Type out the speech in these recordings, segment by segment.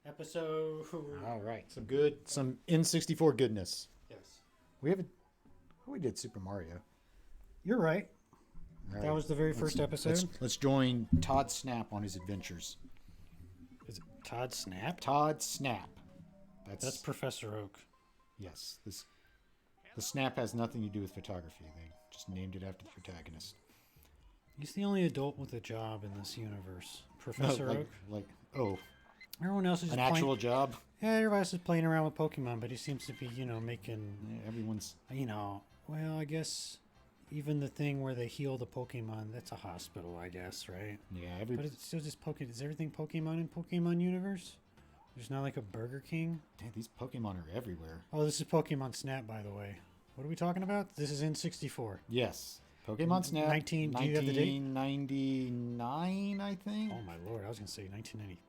Episode. All right, some N64 goodness. Yes. We did Super Mario. You're right. All That right, was the very first episode. Let's join Todd Snap on his adventures. Is it Todd Snap? Todd Snap. That's Professor Oak. Yes. The Snap has nothing to do with photography. They just named it after the protagonist. He's the only adult with a job in this universe. Professor Oak. Everyone else is just an actual job. Yeah, everybody's just playing around with Pokemon, but he seems to be, making. Yeah, everyone's. Well, I guess even the thing where they heal the Pokemon, that's a hospital, I guess, right? Yeah, But it's still just Pokemon. Is everything Pokemon in Pokemon universe? There's not like a Burger King. Damn, these Pokemon are everywhere. Oh, this is Pokemon Snap, by the way. What are we talking about? This is N64. Yes. Pokemon Snap. 1999, I think. Oh my lord, I was gonna say 1995.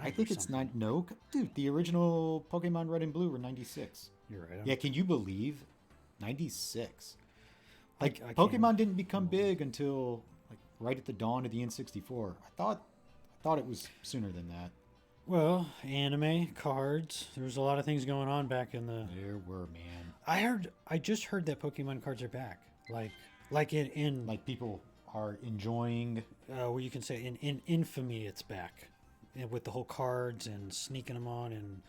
I think it's something. no, dude. The original Pokemon Red and Blue were 96. You're right. Yeah, can you believe 96? Like I Pokemon can't- didn't become big until like right at the dawn of the N64. I thought it was sooner than that. Well, anime, cards. There was a lot of things going on back in the. There were, man. I just heard that Pokemon cards are back. Like in Like people are enjoying. where you can say in infamy, it's back. And with the whole cards and sneaking them on and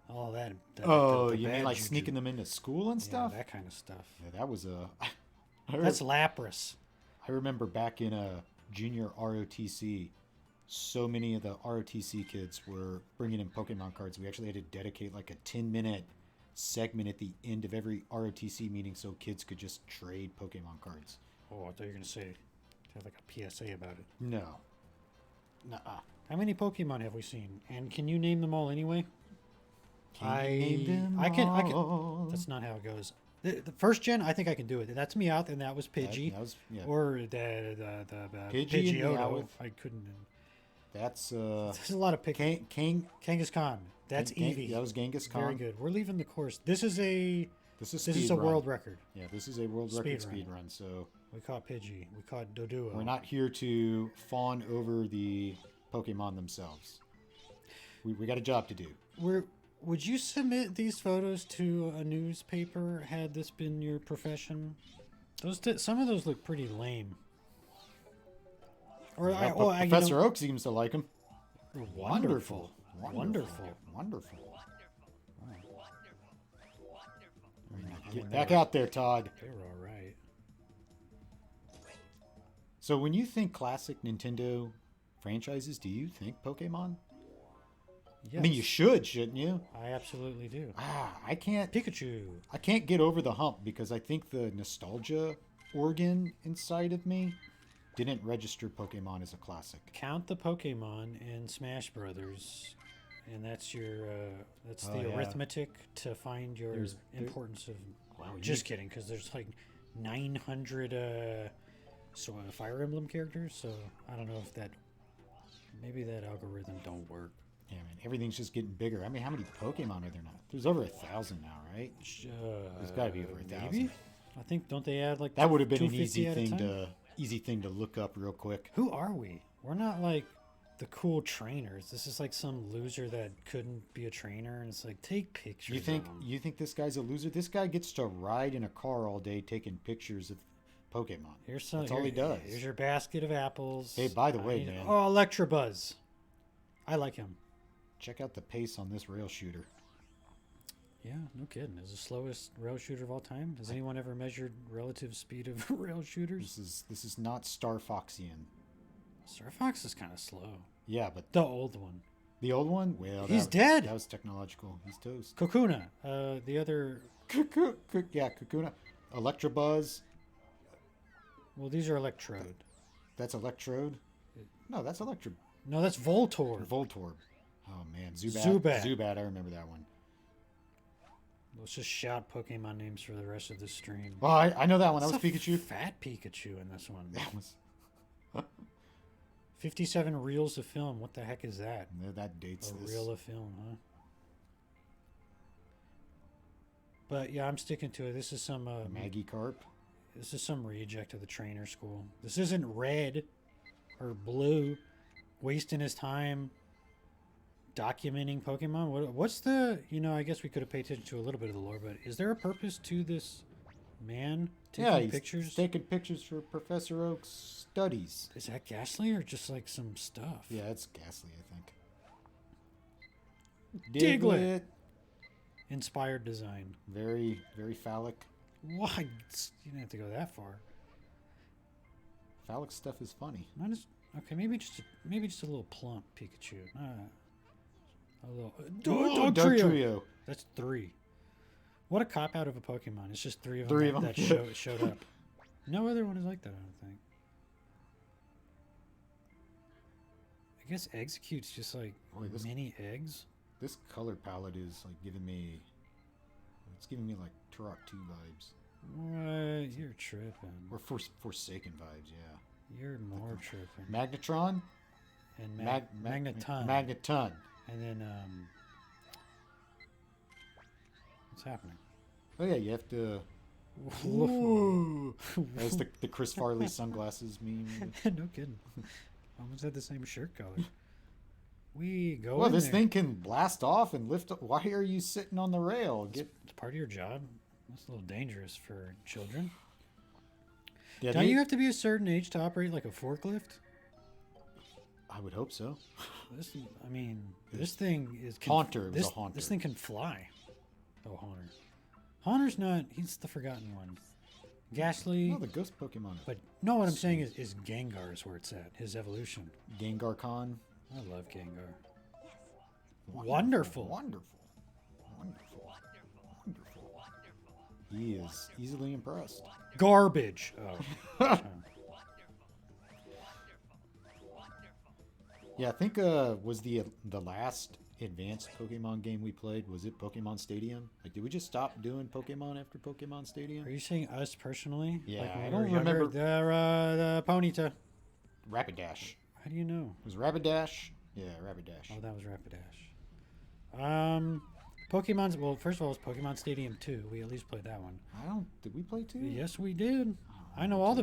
all that. You mean bad like juju. sneaking them into school and Yeah, stuff? that kind of stuff. Yeah, that was a. That's Lapras. I remember back in a junior ROTC, so many of the ROTC kids were bringing in Pokemon cards. We actually had to dedicate like a 10-minute segment at the end of every ROTC meeting so kids could just trade Pokemon cards. Oh, I thought you were gonna say have like a PSA about it. No. Nuh-uh. How many Pokemon have we seen? And can you name them all anyway? Can you name them I can. all? That's not how it goes. The first gen, I think I can do it. That's Meowth, and that was Pidgey. That was, yeah. Or the Pidgey and Pidgeotto. Meowth. I couldn't. That's There's a lot of Pidgey. Kangaskhan. That's Eevee. That was Genghis Khan. Very good. We're leaving the course. This is a speed a run. world record. Yeah, this is a world record speed run. So We caught Pidgey. We caught Doduo. we're not here to fawn over the Pokemon themselves. We got a job to do. Would you submit these photos to a newspaper had this been your profession? Some of those look pretty lame. Professor Oak seems to like him. Wonderful. Wonderful. Get back out there, Todd. They were all right. So when you think classic Nintendo franchises, do you think Pokemon? Yes. I mean, you shouldn't you? I absolutely do. I can't Pikachu. get over the hump because I think the nostalgia organ inside of me didn't register Pokemon as a classic. Count the Pokemon in Smash Brothers, and that's your that's Oh, the yeah. arithmetic to find your importance of. Wow, Just kidding, because there's like 900 Fire Emblem characters, so I don't know if maybe that algorithm don't work. Yeah, man, everything's just getting bigger. I mean, how many Pokemon are there now? There's over 1,000 now, right? There's got to be over 1,000. Maybe. I think don't they add like That would have been an 250 at a time? easy thing to look up real quick. Who are we? We're not like the cool trainers. This is like some loser that couldn't be a trainer, and it's like take pictures. You think this guy's a loser? This guy gets to ride in a car all day taking pictures of Pokemon. That's all he does. Here's your basket of apples. Hey, by the way, man. Oh, Electabuzz. I like him. Check out the pace on this rail shooter. Yeah, no kidding. Is the slowest rail shooter of all time? Has anyone ever measured relative speed of rail shooters? This is not Star Foxian. Star Fox is kind of slow. Yeah, but The old one. the old one, well, He's dead. That was technological. He's toast. Kokuna. The other. Kakuna. Electabuzz. Well, these are Electrode. That's Electrode. No, that's Electrode. No, that's Voltorb. Voltorb. Oh man, Zubat. Zubat, I remember that one. Let's just shout Pokemon names for the rest of the stream. Well, I know that one. That was That's a Pikachu. Fat Pikachu in this one. That was 57 reels of film. What the heck is that? that dates A this. reel of film, huh? But yeah, I'm sticking to it. This is some Magikarp. This is some reject of the trainer school. This isn't Red or Blue wasting his time documenting Pokemon. What's the? I guess we could have paid attention to a little bit of the lore, but is there a purpose to this man taking He's pictures? taking pictures for Professor Oak's studies. Is that Ghastly or just like some stuff? Yeah, it's Ghastly, I think. Diglett. Inspired design. Very, very phallic. Why? You didn't have to go that far. Phallic stuff is funny. Mine is okay. Maybe just a little plump Pikachu. A little Dugtrio. That's 3. What a cop out of a Pokemon. It's just 3 of them that showed up. No other one is like that, I don't think. I guess Execute's just like mini eggs. This color palette is like giving me like Turok 2 vibes. What? You're tripping. Or Forsaken vibes, yeah. You're more tripping. Magnetron? And Magneton. Magneton. And then, what's happening? Oh yeah, you have to... Whoa. That's the Chris Farley sunglasses meme. No kidding. Almost had the same shirt color. We go Well, in this there. thing can blast off and lift up. Why are you sitting on the rail? It's part of your job. That's a little dangerous for children. Yeah, Don't you have to be a certain age to operate like a forklift? I would hope so. This thing is... Haunter. It was a Haunter. This thing can fly. Oh, Haunter. Haunter's not... He's the forgotten one. Ghastly... No, the ghost Pokemon. But no, what I'm saying is Gengar is where it's at. His evolution. Gengar Khan. I love Gengar. Wonderful. Wonderful. He is easily impressed. Garbage. Oh. Yeah, I think was the last advanced Pokemon game we played, was it Pokemon Stadium? Like, did we just stop doing Pokemon after Pokemon Stadium? Are you saying us personally? Yeah, like when I we don't were younger? remember. The Ponyta. Rapidash. How do you know? Was Rapidash? Yeah, Rapidash. Oh, that was Rapidash. Pokemon's... Well, first of all, it was Pokemon Stadium 2. We at least played that one. Did we play 2? Yes, we did. I know all the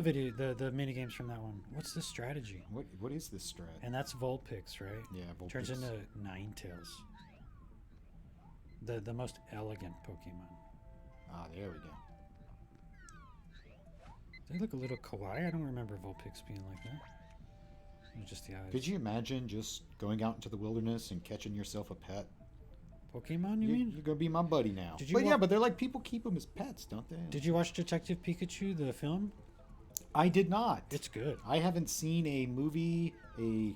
mini games from that one. What's the strategy? What is this strat? And that's Vulpix, right? Yeah, Vulpix. Turns into Ninetales. The most elegant Pokemon. Ah, there we go. They look a little kawaii. I don't remember Vulpix being like that. It was just the eyes. Could you imagine just going out into the wilderness and catching yourself a pet? Pokemon, you mean? You're gonna be my buddy now. But they're like, people keep them as pets, don't they? Did you watch Detective Pikachu, the film? I did not. It's good. I haven't seen a movie.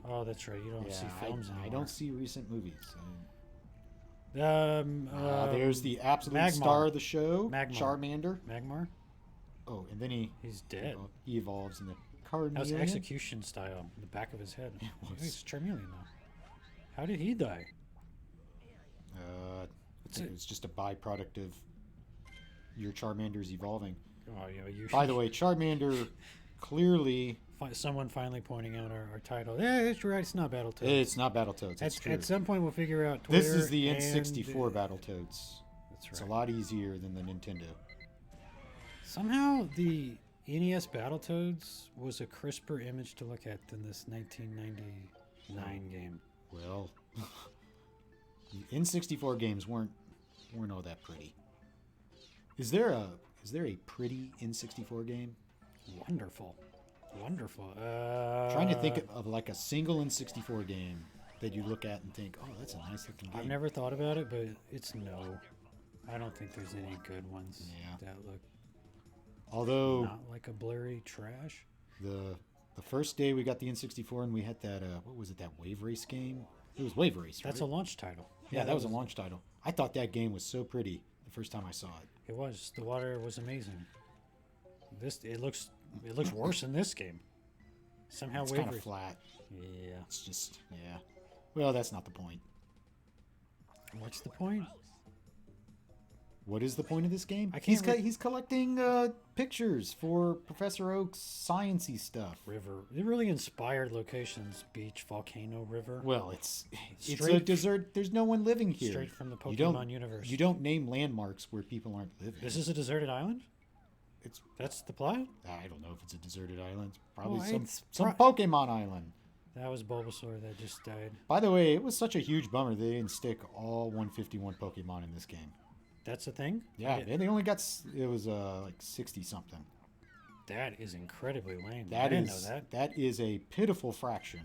Oh, that's right. You don't see films anymore. I don't see recent movies. There's the absolute Magmar. star of the show, Magmar. Charmander. Magmar? Oh, and then he's dead. He evolves in the Carnelian. That was execution style. The back of his head. He's Charmeleon now. How did he die? I think it was just a byproduct of your Charmander's evolving. Oh, yeah. By the way, Charmander clearly... Someone finally pointing out our title. Yeah, it's right. It's not Battletoads. It's not Battletoads. That's true. At some point, we'll figure out Twitter. This is the N64 Battletoads. That's right. It's a lot easier than the Nintendo. Somehow, the NES Battletoads was a crisper image to look at than this 1999 game. Well, the N64 games weren't all that pretty. Is there a pretty N64 game? Wonderful. Trying to think of like a single N64 game that you look at and think, oh, that's a nice looking game. I've never thought about it, but it's no. I don't think there's any good ones that look not like a blurry trash. The first day we got the N64 and we had that what was it, that Wave Race game? It was Wave Race, right? That's a launch title. Yeah, that was a launch title. I thought that game was so pretty the first time I saw it. It was. The water was amazing. It looks worse in this game. Somehow it's kind of flat. Yeah. It's just Well, that's not the point. What's the point? What is the point of this game? He's collecting pictures for Professor Oak's sciencey stuff. River. They're really inspired locations. Beach, volcano, river. Well, it's a desert. There's no one living here. Straight from the Pokemon universe. You don't name landmarks where people aren't living. This is a deserted island? That's the plot? I don't know if it's a deserted island. It's probably Well, some Pokemon island. That was Bulbasaur that just died. By the way, it was such a huge bummer they didn't stick all 151 Pokemon in this game. That's a thing? Yeah, they only got, it was like 60 something. That is incredibly lame. I didn't know that. That is a pitiful fraction.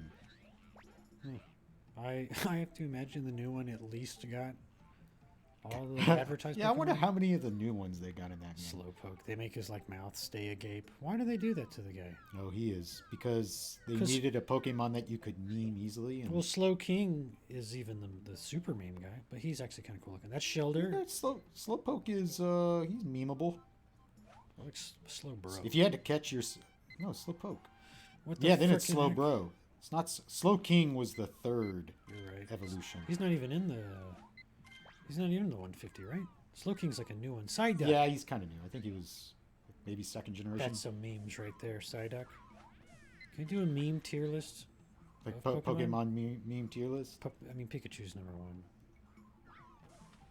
I have to imagine the new one at least got all the advertised Yeah, I wonder Pokemon. how many of the new ones they got in that game. Slowpoke. They make his like mouth stay agape. Why do they do that to the guy? No, he is. Because they needed a Pokemon that you could meme easily. And Well, Slow King is even the super meme guy, but he's actually kind of cool looking. That's Shelder. Slowpoke is, he's memeable. Looks Slow Bro. If you had to catch your... No, Slowpoke. What the Yeah, then it's frickin' Slow heck? Bro. It's not... Slow King was the third You're right. evolution. He's not even in the... He's not even the 150, right? Slow King's like a new one. Psyduck. Yeah, he's kind of new. I think he was maybe second generation. That's some memes right there, Psyduck. Can you do a meme tier list? Like of Pokemon meme tier list. I mean, Pikachu's number one.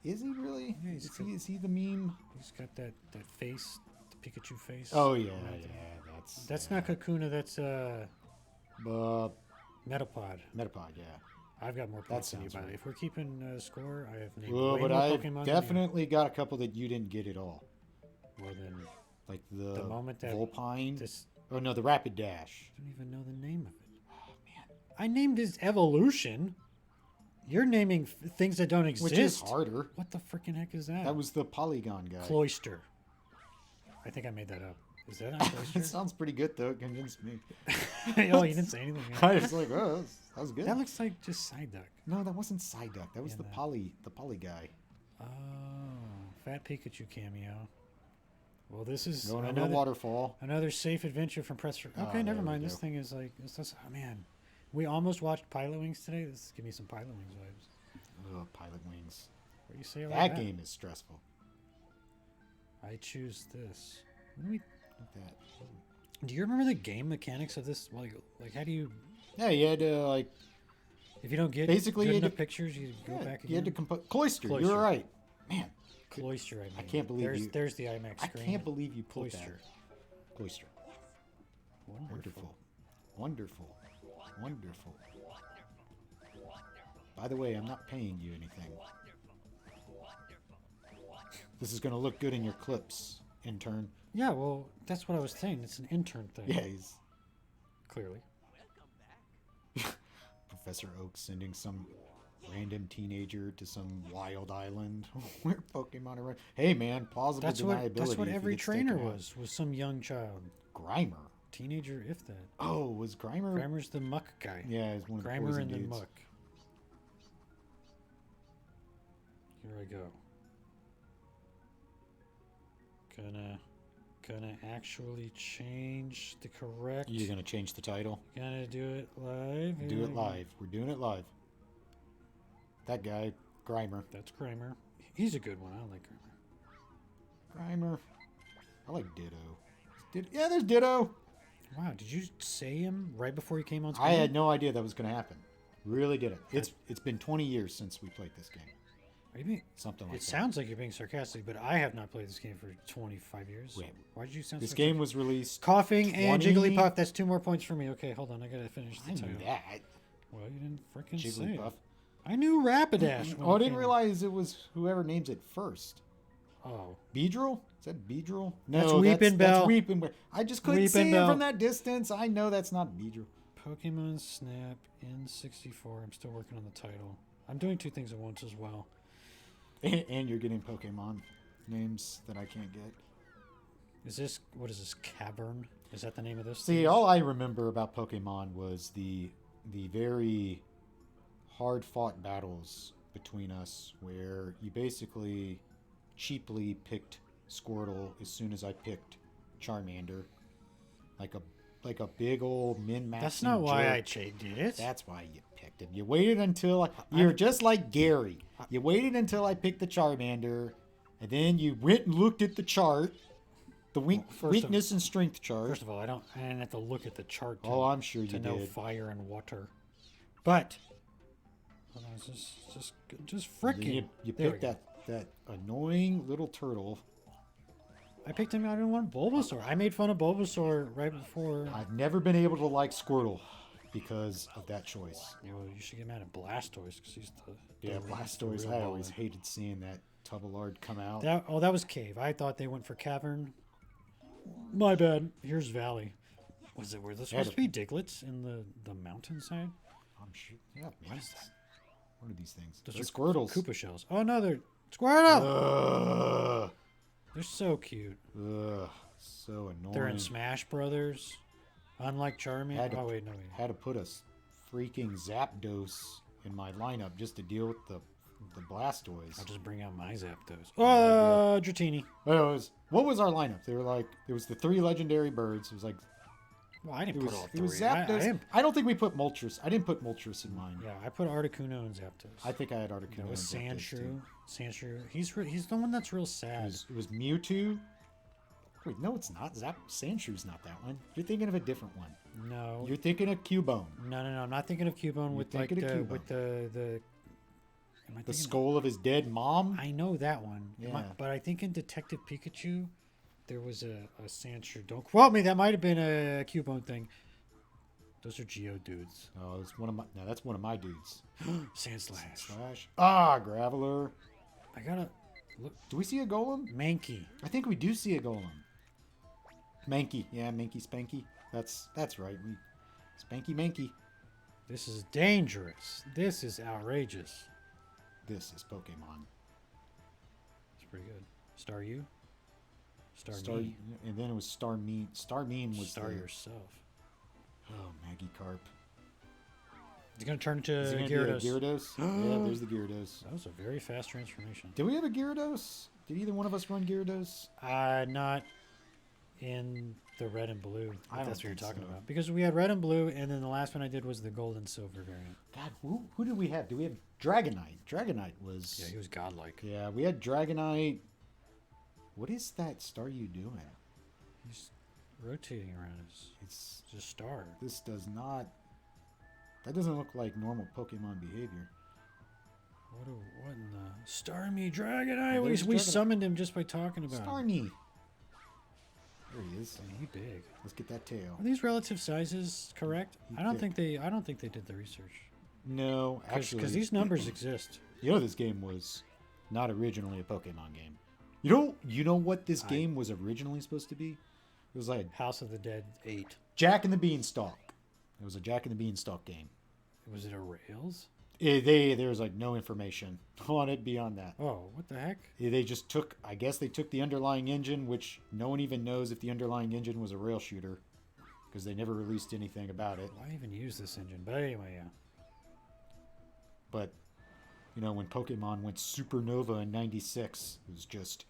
Is he really? Yeah, Is he the meme? He's got that face, the Pikachu face. Oh yeah, Right there. yeah. That's not Kakuna. That's Metapod. Metapod, yeah. I've got more points than you, sounds by the way. right. If we're keeping score, I have named Well, way but more I Pokemon definitely got a couple that you didn't get at all. than you. Well, then, Like the moment that Volpine. this... Oh no, the Rapid Dash. I don't even know the name of it. Oh, man. I named his evolution. You're naming things that don't exist. Which is harder. What the freaking heck is that? That was the Polygon guy. Cloyster. I think I made that up. Is that not It Cloyster? sounds pretty good though. It convinced me. Oh, you didn't say anything. I was like, oh, that was good. That looks like just Psyduck. No, that wasn't Psyduck. That was Yeah, the that- poly guy. Oh, Fat Pikachu cameo. Well, this is Going over a waterfall. another safe adventure from Press. Okay, Oh, never there we mind. This go. thing is like, oh man, we almost watched Pilot Wings today. This give me some Pilot Wings vibes. Oh, Pilot Wings. What do you say about That game is stressful. I choose this. What do we? That. Do you remember the game mechanics of this? Like how do you? Yeah, you had to like. If you don't get Basically, good you had enough to- pictures, you go Yeah, back again. you had to Cloyster. You Cloyster. were right, man. Cloyster. I mean. I can't believe there's, you- There's the IMAX I screen. can't believe you pulled Cloyster. that. Cloyster. Wonderful. Wonderful. Wonderful. By the way, I'm not paying you anything. This is going to look good in your clips, intern. Yeah, well, that's what I was saying. It's an intern thing. Yeah, he's Clearly. Professor Oak sending some random teenager to some wild island where Pokemon are. Hey, man, plausible That's deniability. what if every he gets taken trainer out. was some young child. Grimer. Teenager, if that. Oh, was Grimer? Grimer's the muck guy. Yeah, he's one of the Grimer poison and the dudes. muck. Here I go. Gonna actually change the correct. You're gonna change the title. Gonna do it live. Do Here it we go. live. We're doing it live. That guy, Grimer. That's Grimer. He's a good one. I like Grimer. Grimer. I like Ditto. Yeah, there's Ditto. Wow, did you say him right before he came on screen? I had no idea that was gonna happen. Really did it. It's been 20 years since we played this game. Are you being, Something like it that. sounds like you're being sarcastic, but I have not played this game for 25 years. Wait. Why did you sound This so game was released. Coughing and 20 Jigglypuff. That's 2 more points for me. Okay, hold on. I gotta finish the I title. knew that. Well, you didn't freaking say it. Jigglypuff. I knew Rapidash. when Oh, I it didn't came- realize it was whoever names it first. Oh, Beedrill? Is that Beedrill? That's No, Weepinbell. That's Weepinbell. I just couldn't see him Weepinbell. from that distance. I know that's not Beedrill. Pokemon Snap N64. I'm still working on the title. I'm doing 2 things at once as well. And you're getting Pokemon names that I can't get. Is this what is this Cavern? Is that the name of this? See, thing? all I remember about Pokemon was the very hard-fought battles between us, where you basically cheaply picked Squirtle as soon as I picked Charmander, like a big old min-maxing. That's not why I jerk. did it. That's why you picked him. You waited until you're just like Gary. You waited until I picked the Charmander, and then you went and looked at the chart, the weakness and strength chart. First of all, I didn't have to look at the chart. To, Oh, I'm sure you to know did. fire and water. But hold on, just freaking. You There we picked go. that annoying little turtle. I picked him. I didn't want Bulbasaur. I made fun of Bulbasaur right before. I've never been able to like Squirtle. because of that choice. You know, you should get mad at Blastoise because he's the Blastoise. real I always baller. hated seeing that Tubalard come out. That was Cave. I thought they went for Cavern. My bad. Here's Valley. Were there supposed to be Diglets in the mountainside? I'm sure. Yeah. What is that? What are these things? Those They're are Squirtles. Koopa shells. Oh no, they're Squirtle. Ugh. They're so cute. Ugh. So annoying. They're in Smash Brothers. Unlike Charmander. Oh wait, no wait. Had to put a freaking Zapdos in my lineup just to deal with the Blastoise. I'll just bring out my Zapdos. Oh, Dratini. What was our lineup? They were like, it was the 3 legendary birds. It was like, Well, I didn't put all 3. it was Zapdos. I don't think we put Moltres. I didn't put Moltres in mine. Yeah, I put Articuno and Zapdos. I think I had Articuno. It was and Zapdos too. Sandshrew. He's the one that's real sad. It was Mewtwo. Wait, no, it's not. Sandshrew's not that one. You're thinking of a different one. No. You're thinking of Cubone. No. I'm not thinking of Cubone with like the. The skull of his dead mom. I know that one. Yeah. But I think in Detective Pikachu, there was a Sandshrew. Don't quote me. That might have been a Cubone thing. Those are Geodudes. Oh, it's one of my. No, that's one of my dudes. Sandslash. Graveler. I gotta look. Do we see a Golem? Mankey. I think we do see a Golem. Mankey. Yeah, Mankey Spanky. That's right. Spanky Mankey. This is dangerous. This is outrageous. This is Pokemon. It's pretty good. Staryu? Star Me. And then it was Starmine. Starmine was Star yourself. Oh, Magikarp. He's going to turn into Is he gonna Gyarados. be a Gyarados? Yeah, there's the Gyarados. That was a very fast transformation. Did we have a Gyarados? Did either one of us run Gyarados? Not in the red and blue. I If don't that's what you're think talking so. about. Because we had red and blue, and then the last one I did was the gold and silver variant. God, who did we have? Did we have Dragonite? Dragonite was... Yeah, he was godlike. Yeah, we had Dragonite. What is that Staryu doing? He's rotating around It's his star. This does not... That doesn't look like normal Pokemon behavior. What in the... Starmie Dragonite! There's We Dragonite. summoned him just by talking about him. Starmie. There he is. He big. Let's get that tail. Are these relative sizes correct? He I don't thick. think they did the research. No, actually... Because these numbers exist. You know this game was not originally a Pokemon game. You know what this game was originally supposed to be? It was like House of the Dead 8. Jack and the Beanstalk. It was a Jack and the Beanstalk game. Was it a Rails? There was like no information on it beyond that. Oh, what the heck? They just took, I guess they took the underlying engine, which no one even knows if the underlying engine was a rail shooter, because they never released anything about it. Why even use this engine? But anyway, yeah. But, you know, when Pokemon went supernova in 96, it was just,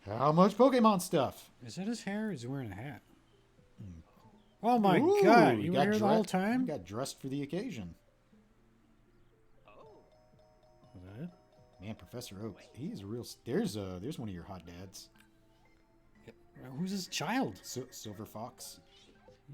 how much Pokemon stuff? Is that his hair? Or is he wearing a hat? Oh my Ooh, god, he you were got here the whole dressed- time? He got dressed for the occasion. Was that it? Man, Professor Oak, he is a real... There's one of your hot dads. Who's his child? Silver Fox.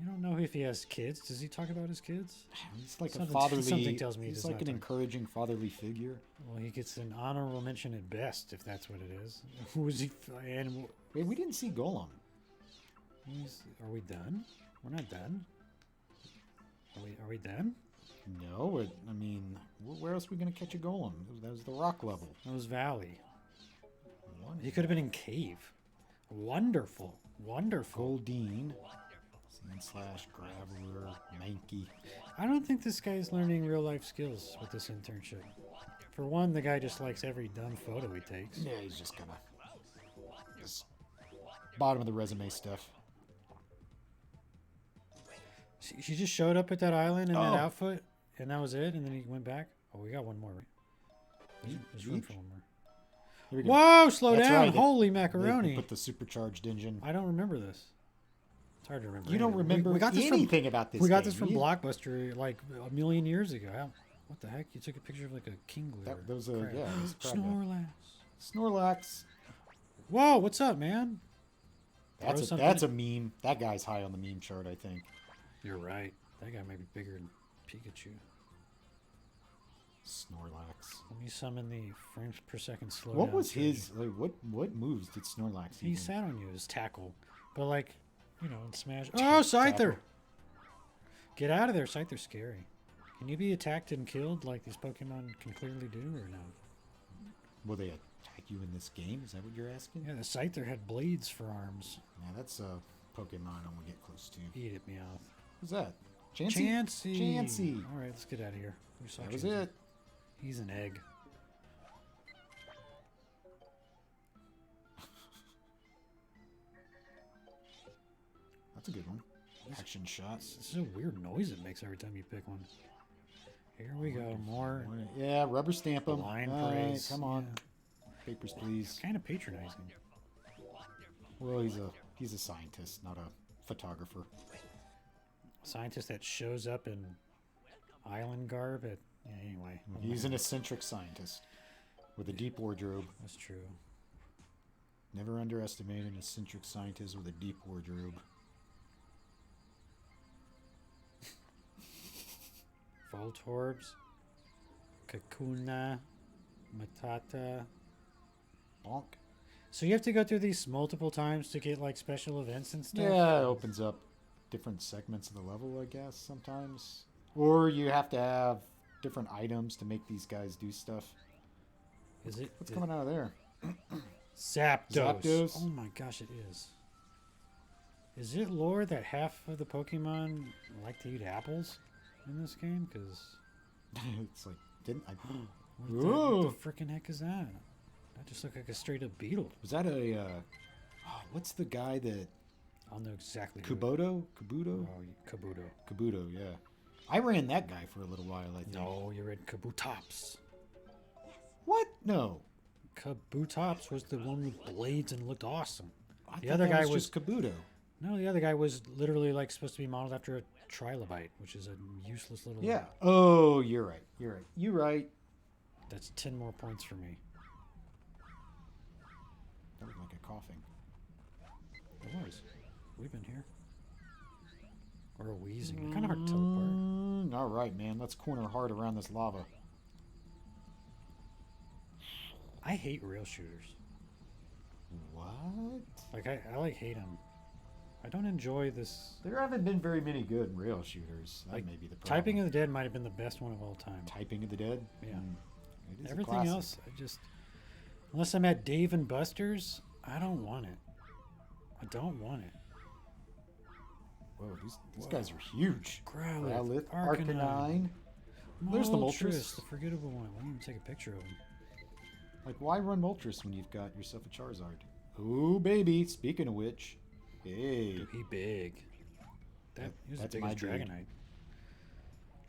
You don't know if he has kids. Does he talk about his kids? He's like Something- a fatherly... something tells me he he's does like not an talk. encouraging fatherly figure. Well, he gets an honorable mention at best, if that's what it is. Who is he? And Wait, we didn't see Golem. are we done? We're not done. Are we done? No, I mean, where else are we going to catch a Golem? That was the rock level. That was Valley. He could have been in Cave. Wonderful. Goldeen. Sandslash, Graveler, Mankey. I don't think this guy's learning real life skills with this internship. For one, the guy just likes every dumb photo he takes. Yeah, he's just gonna... Just bottom of the resume stuff. She just showed up at that island in that outfit, and that was it, and then he went back. Oh, we got one more. There's room for one more. Here we go. Whoa, slow That's down. right, Holy They macaroni. put the supercharged engine. I don't remember this. It's hard to remember. You don't anything. remember we got this anything about this We got game, this from do you? Blockbuster like a million years ago. What the heck? You took a picture of like a king glue. That was a... Crap. Yeah, it was probably Snorlax. Snorlax. Whoa, what's up, man? That's a meme. That guy's high on the meme chart, I think. You're right. That guy might be bigger than Pikachu. Snorlax. Let me summon the frames per second slowdown. What was strategy. his... Like, what moves did Snorlax He even... sat on you as tackle. But like, in Smash. Oh, Scyther! Get out of there, Scythe. They're scary. Can you be attacked and killed like these Pokemon can clearly do, or no? Will they attack you in this game? Is that what you're asking? Yeah, the Scyther had blades for arms. Yeah, that's a Pokemon I want to get close to. Eat it, Meowth. Who's that? Chansey? Chansey! Alright, let's get out of here. That was it. He's an egg. That's a good one. Action shot. This is a weird noise it makes every time you pick one. Here we go. More. Yeah, rubber stamp them. Blind praise. Come on. Yeah. Papers, please. Kind of patronizing. Well, he's a scientist, not a photographer. Scientist that shows up in island garb at... Yeah, anyway. He's an eccentric scientist with a deep wardrobe. That's true. Never underestimate an eccentric scientist with a deep wardrobe. Voltorbs, Kakuna, Matata. Bonk. So you have to go through these multiple times to get like special events and stuff? Yeah, it opens up different segments of the level, I guess, sometimes. Or you have to have different items to make these guys do stuff. Is it? What's coming out of there? Zapdos. Oh my gosh, it is. Is it lore that half of the Pokemon like to eat apples in this game? Because it's like, didn't I? What the freaking heck is that? That just looked like a straight up beetle. Was that a? What's the guy that? I'll know exactly. Kabuto? Kabuto? Oh, Kabuto. Kabuto, yeah. I ran that guy for a little while, I think. No, you read Kabutops. What? No. Kabutops was the one with blades and looked awesome. The other guy was just Kabuto. No, the other guy was literally like supposed to be modeled after a trilobite, which is a useless little... Yeah. Oh, you're right. You're right. You're right. That's 10 more points for me. That looked like a coughing. It was. We've been here. Or a wheezing. Kind of hard to tell apart. All right, man. Let's corner hard around this lava. I hate rail shooters. What? Like, I like hate them. I don't enjoy this. There haven't been very many good rail shooters. That Like, may be the problem. Typing of the Dead might have been the best one of all time. Typing of the Dead? Yeah. It is Everything else, I just... Unless I'm at Dave and Buster's, I don't want it. I don't want it. Whoa, these guys are huge. Growlithe, Arcanine. There's the Moltres. The forgettable one. I didn't even take a picture of him. Like, why run Moltres when you've got yourself a Charizard? Ooh, baby. Speaking of which, hey. Dude, he big. He was the biggest Dragonite.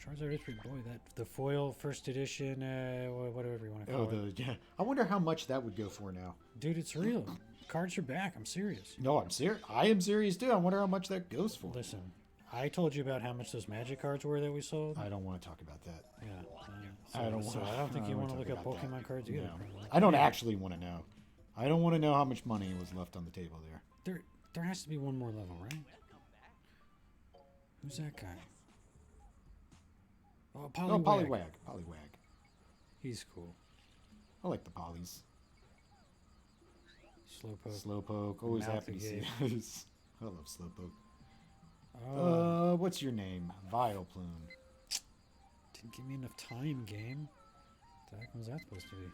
Charizard is pretty boy. The foil first edition, whatever you want to call it. Yeah. I wonder how much that would go for now. Dude, it's real. Cards are back. I'm serious. No, I'm serious. I am serious too. I wonder how much that goes for. Listen, I told you about how much those magic cards were that we sold. I don't want to talk about that. Yeah. I don't think you want to look up Pokemon cards either. No. I don't actually want to know. I don't want to know how much money was left on the table there. There has to be one more level, right? Who's that guy? Oh, Poliwag. He's cool. I like the Polys. Slowpoke. Always happy to see those. I love Slowpoke. Oh. What's your name? Vileplume. Didn't give me enough time, game. What the heck was that supposed to be?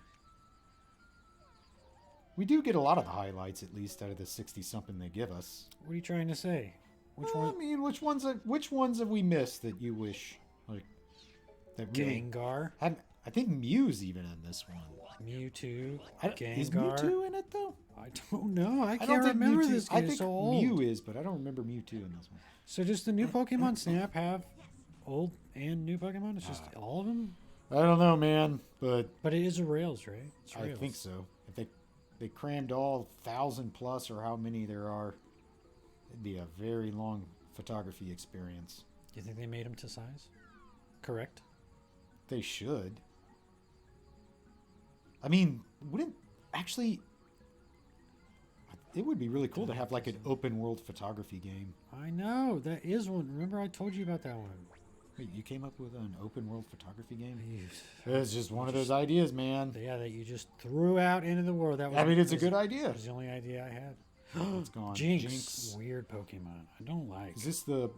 We do get a lot of the highlights, at least, out of the 60-something they give us. What are you trying to say? Which one? I mean, which ones have we missed that you wish, like, that really... Gengar? I think Mew's even in this one. Mewtwo. Gengar. Is Mewtwo in it, though? I don't know. I can't remember Mewtwo, this game. I think so old. Mew is, but I don't remember Mewtwo in this one. So does the new Pokemon Snap have old and new Pokemon? It's just all of them? I don't know, man, but it is a Rails, right? It's Rails. I think so. If they crammed all 1,000 plus or how many there are, it'd be a very long photography experience. Do you think they made them to size? Correct? They should. I mean, wouldn't actually... It would be really cool to have like an open world photography game. I know. That is one. Remember I told you about that one. Wait, you came up with an open world photography game? Jeez. It's just one of those ideas, man. Yeah, that you just threw out into the world. That was. I mean, it's a good idea. That was the only idea I had. It's gone. Jinx. Weird Pokemon. I don't like. Is this the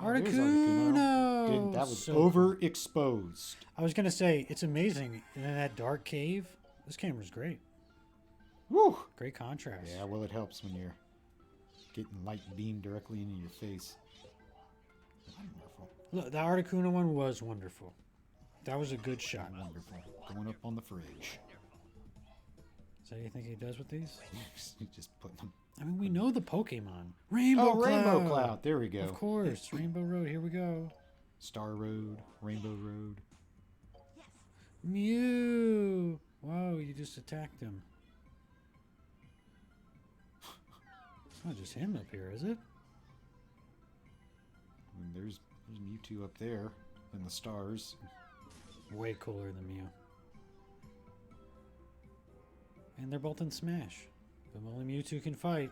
there's Articuno! That was So overexposed. I was gonna say it's amazing in that dark cave. This camera's great. Woo! Great contrast. Yeah, well, it helps when you're getting light beamed directly into your face. Wonderful. Look, the Articuno one was wonderful. That was a good shot. Wonderful. Going up on the fridge. So you think he does with these? Just putting them. I mean, we know the Pokemon. Rainbow Cloud. Rainbow Cloud. There we go. Of course. Rainbow Road. Here we go. Star Road. Rainbow Road. Mew. Whoa, you just attacked him. It's not just him up here, is it? I mean, there's Mewtwo up there in the stars. Way cooler than Mew. And they're both in Smash. But only Mewtwo can fight.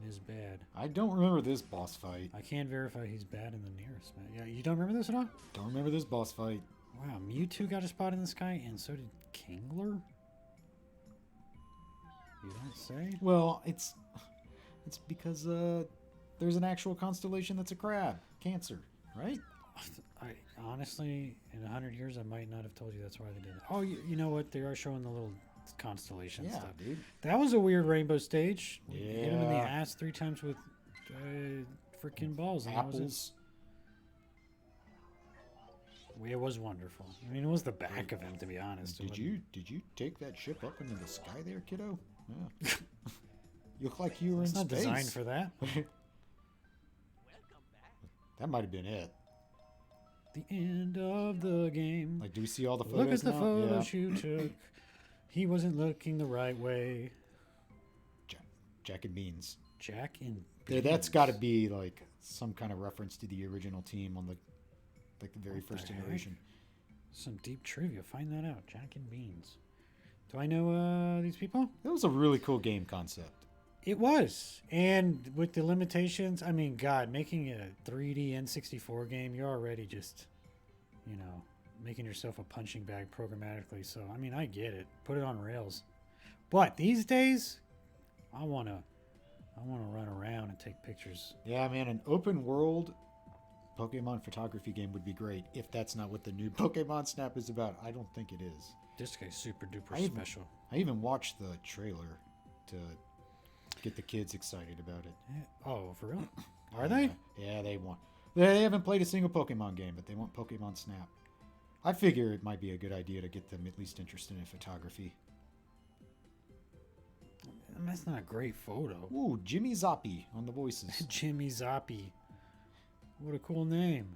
And is bad. I don't remember this boss fight. I can't verify he's bad in the nearest Smash. Yeah, you don't remember this at all? Don't remember this boss fight. Wow, Mewtwo got a spot in the sky, and so did Kingler? You don't say? Well, it's because there's an actual constellation that's a crab. Cancer, right? I honestly, in 100 years, I might not have told you that's why they did it. Oh, you know what? They are showing the little constellation Yeah, stuff. dude. That was a weird rainbow stage. Yeah. Hit him in the ass 3 times with freaking balls. And Apples. It was wonderful. I mean, it was the back of him, to be honest. Did you take that ship up into the sky there, kiddo? Yeah. You look like you were It's in not space. designed for that. That might have been it. The end of the game. Like, do we see all the photos Look at the now? photos you took. He wasn't looking the right way. Jack and Beans. Jack and Yeah, that's got to be like some kind of reference to the original team on the very first generation. Some deep trivia. Find that out. Jack and Beans. Do I know these people? That was a really cool game concept. It was. And with the limitations, I mean, God, making a 3D N64 game, you're already just, making yourself a punching bag programmatically. So, I mean, I get it. Put it on rails. But these days, I want to run around and take pictures. Yeah, man, an open world Pokemon photography game would be great if that's not what the new Pokemon Snap is about. I don't think it is. This guy's super duper special. I even watched the trailer to get the kids excited about it. Yeah. Oh, for real? Are they? Yeah, they want. They haven't played a single Pokemon game, but they want Pokemon Snap. I figure it might be a good idea to get them at least interested in photography. That's not a great photo. Ooh, Jimmy Zoppy on the voices. Jimmy Zoppy. What a cool name.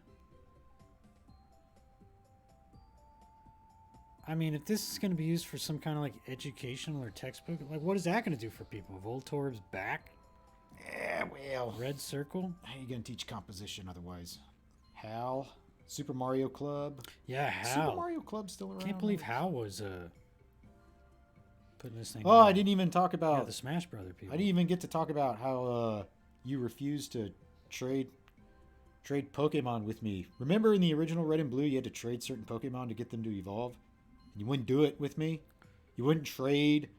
I mean, if this is going to be used for some kind of like educational or textbook, like what is that going to do for people? Voltorb's back? Yeah, well. Red circle? How are you going to teach composition otherwise? Hal? Super Mario Club? Yeah, Hal. Super Mario Club's still around. Can't believe Hal was putting this thing Oh, out. I didn't even talk about... the Smash Brother people. I didn't even get to talk about how you refused to trade Pokemon with me. Remember in the original Red and Blue, you had to trade certain Pokemon to get them to evolve? You wouldn't do it with me. You wouldn't trade.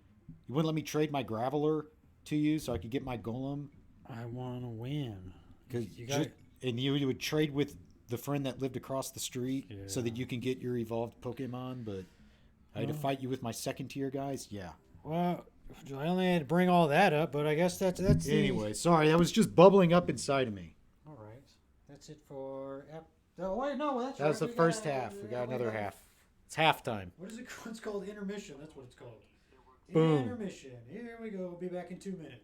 You wouldn't let me trade my Graveler to you so I could get my Golem. I want to win. And you would trade with the friend that lived across the street so that you can get your evolved Pokemon. But I had to fight you with my second tier guys. Yeah. Well, I only had to bring all that up, but I guess that's Anyway, sorry, that was just bubbling up inside of me. All right, that's it for. Oh wait, no, that's That was the first half. We got another half. It's halftime. What is it? It's called intermission. That's what it's called. Boom. Intermission. Here we go. We'll be back in 2 minutes.